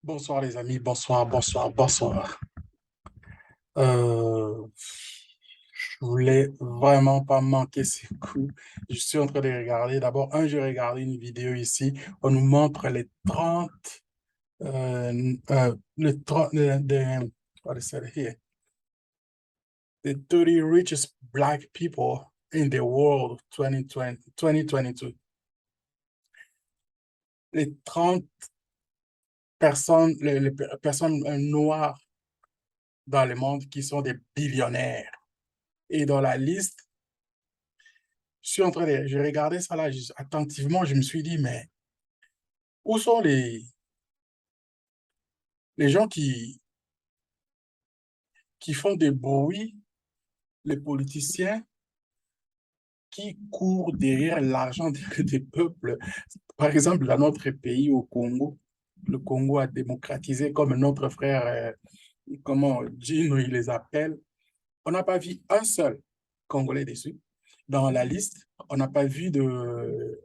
Bonsoir les amis, bonsoir, bonsoir, bonsoir. Je voulais vraiment pas manquer ce coup. Je suis en train de regarder. D'abord, j'ai regardé une vidéo ici. On nous montre les 30, les 30, what is it here? The 30 richest black people in the world 2022. Les 30 personnes, les personnes noires dans le monde qui sont des billionnaires. Et dans la liste, je regardais ça là attentivement, je me suis dit, mais où sont les gens qui font des bruits, les politiciens qui courent derrière l'argent des peuples? Par exemple, dans notre pays, au Congo, le Congo a démocratisé comme notre frère, comment Gino, il les appelle. On n'a pas vu un seul Congolais dessus. Dans la liste, on n'a pas vu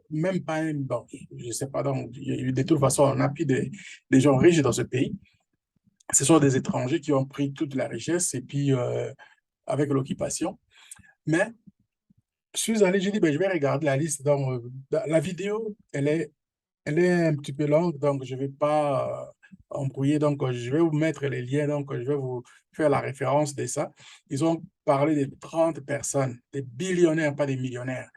même pas un, bon, je ne sais pas, donc, de toute façon, on n'a plus des gens riches dans ce pays. Ce sont des étrangers qui ont pris toute la richesse et puis avec l'occupation. Mais je suis allé, j'ai dit, ben, je vais regarder la liste. Donc, la vidéo, elle est un petit peu longue, donc je ne vais pas embrouiller. Donc, je vais vous mettre les liens, donc je vais vous faire la référence de ça. Ils ont parlé de 30 personnes, des billionnaires, pas des millionnaires.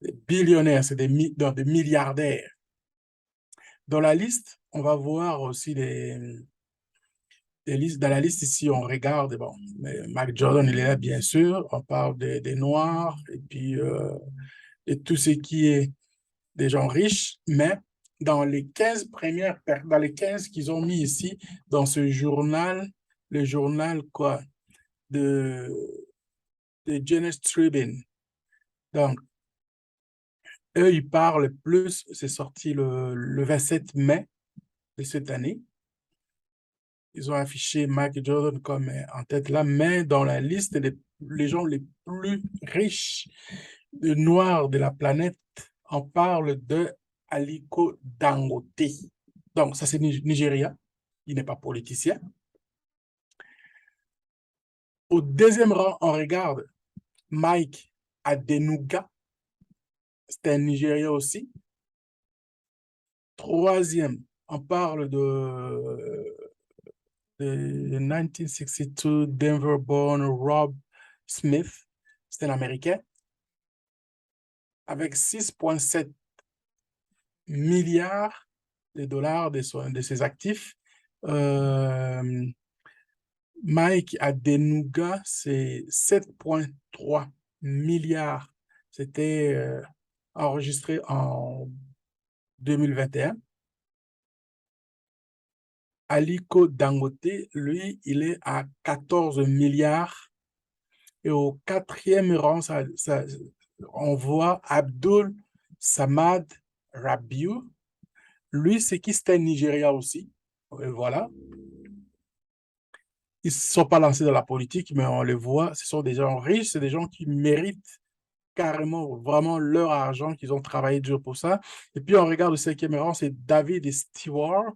Des billionnaires, c'est donc des milliardaires. Dans la liste, on va voir aussi des listes. Dans la liste ici, on regarde, bon, Mac Jordan, il est là, bien sûr. On parle des Noirs et puis de tout ce qui est des gens riches, mais dans les 15 qu'ils ont mis ici, dans ce journal, le journal quoi, de, de Jonas Tribune. Donc, eux, ils parlent plus, c'est sorti le 27 mai de cette année. Ils ont affiché Mike Jordan comme en tête là, mais dans la liste des les gens les plus riches de noirs de la planète, on parle de Aliko Dangote. Donc, ça, c'est Nigeria. Il n'est pas politicien. Au deuxième rang, on regarde Mike Adenuga. C'est un Nigérien aussi. Troisième, on parle de 1962 Denver-born Rob Smith. C'est un Américain avec 6,7 milliards de dollars de ses actifs. Mike Adenuga, c'est 7,3 milliards. C'était enregistré en 2021. Aliko Dangote, lui, il est à 14 milliards. Et au quatrième rang, on voit Abdul Samad Rabiu. Lui, c'est qui? C'était Nigeria aussi. Et voilà. Ils ne sont pas lancés dans la politique, mais on les voit, ce sont des gens riches, c'est des gens qui méritent carrément, vraiment leur argent, qu'ils ont travaillé dur pour ça. Et puis on regarde le cinquième rang, c'est David Stewart.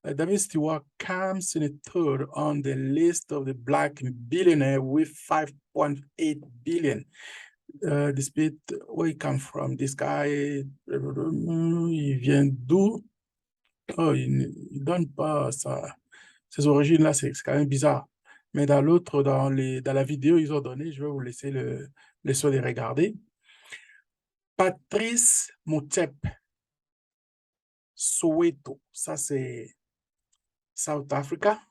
David Stewart comes in the third on the list of the black billionaire with 5,8 billion. Despite where he comes from, this guy, il vient d'où? Oh, il ne donne pas ses origines-là, c'est quand même bizarre. Mais dans l'autre, dans la vidéo, ils ont donné, je vais vous laisser le soin de regarder. Patrice Motsepe, Soweto, ça c'est South Africa,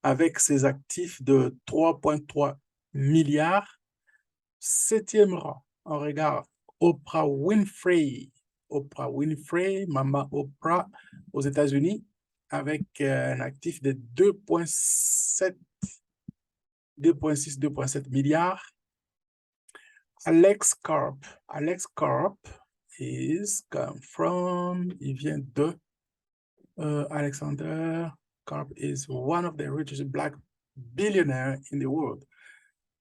avec ses actifs de 3,3 milliards. Septième rang, on regarde Oprah Winfrey. Oprah Winfrey, Mama Oprah aux États-Unis, avec un actif de 2,7, 2,6, 2,7 milliards. Alex Karp. Alex Karp il vient de Alexander Karp is one of the richest black billionaires in the world.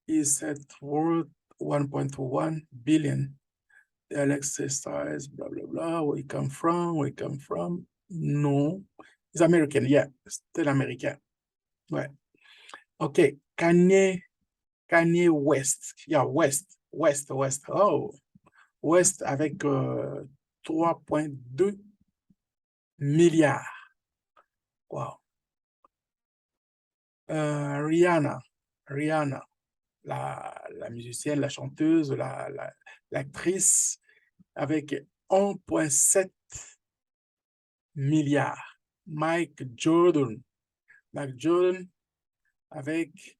He's set worth 1.1 billion. Alex says, blah, blah, blah, where he come from, Non. It's American, yeah. C'était l'américain. Ouais. OK. Kanye West. Yeah, West. Oh, West avec 3,2 milliards. Wow. Rihanna, la musicienne, la chanteuse, l'actrice, avec 1,7 milliards. Mike Jordan avec,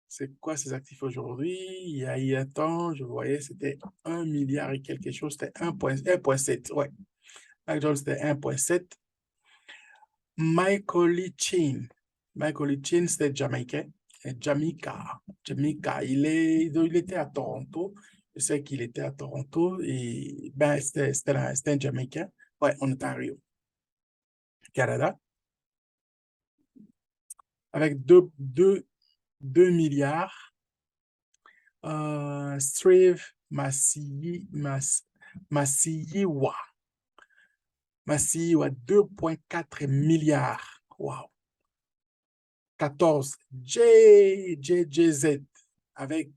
c'est quoi ses actifs aujourd'hui? Il y a un temps, je voyais, c'était 1 milliard et quelque chose, c'était 1,7. Ouais. Mike Jordan, c'était 1,7. Michael Chin, c'était Jamaïcain. Jamaica. Il était à Toronto. Je sais qu'il était à Toronto et ben, c'était un Jamaïcain. Ouais, en Ontario, Canada, avec 2 milliards. Steve Masiyiwa, 2,4 milliards. Wow. 14, JJZ, avec,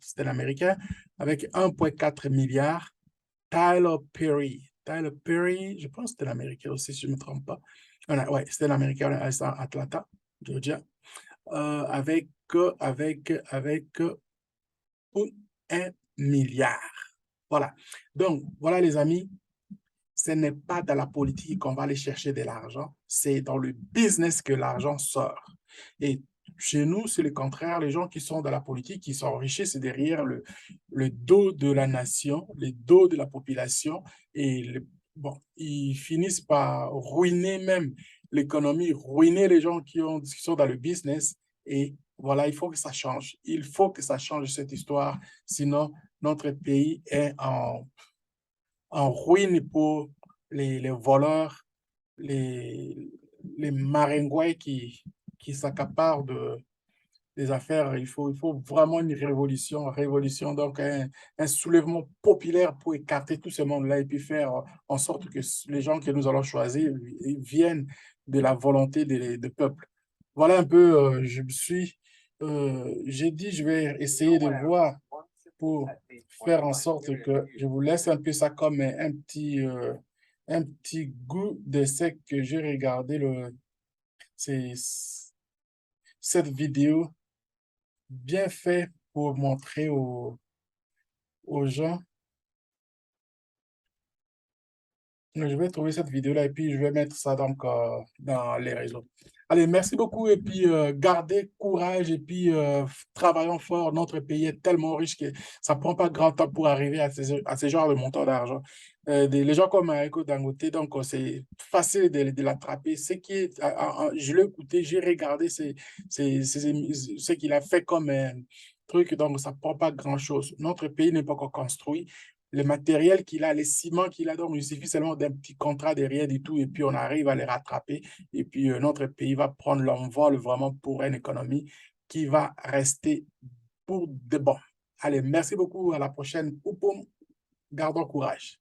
c'était l'américain, avec 1,4 milliard. Tyler Perry, je pense que c'était l'américain aussi, si je ne me trompe pas. Ouais, c'était l'américain à Atlanta, Georgia, avec 1 milliard. Voilà. Donc, voilà les amis, ce n'est pas dans la politique qu'on va aller chercher de l'argent, c'est dans le business que l'argent sort. Et chez nous, c'est le contraire. Les gens qui sont dans la politique, qui s'enrichissent derrière le dos de la nation, le dos de la population, et bon, ils finissent par ruiner même l'économie, ruiner les gens qui sont dans le business. Et voilà, il faut que ça change. Il faut que ça change cette histoire, sinon notre pays est en ruine pour les voleurs, les, les maringouins qui s'accaparent des affaires. Il faut vraiment une révolution, donc un soulèvement populaire pour écarter tout ce monde-là et puis faire en sorte que les gens que nous allons choisir viennent de la volonté des peuples. Voilà un peu, j'ai dit, je vais essayer de voir pour faire en sorte que je vous laisse un peu ça comme un petit goût de ce que j'ai regardé c'est cette vidéo bien fait pour montrer aux gens. Je vais trouver cette vidéo-là et puis je vais mettre ça donc dans les réseaux. Allez, merci beaucoup et puis gardez courage et puis travaillons fort. Notre pays est tellement riche que ça ne prend pas grand temps pour arriver à ce genre de montant d'argent. Les gens comme Aliko Dangote, donc c'est facile de l'attraper. Je l'ai écouté, j'ai regardé ce qu'il a fait comme truc, donc ça ne prend pas grand-chose. Notre pays n'est pas encore construit. Le matériel qu'il a, les ciments qu'il a, donc il suffit seulement d'un petit contrat de rien du tout et puis on arrive à les rattraper et puis notre pays va prendre l'envol vraiment pour une économie qui va rester pour de bon. Allez, merci beaucoup, à la prochaine. Gardons courage.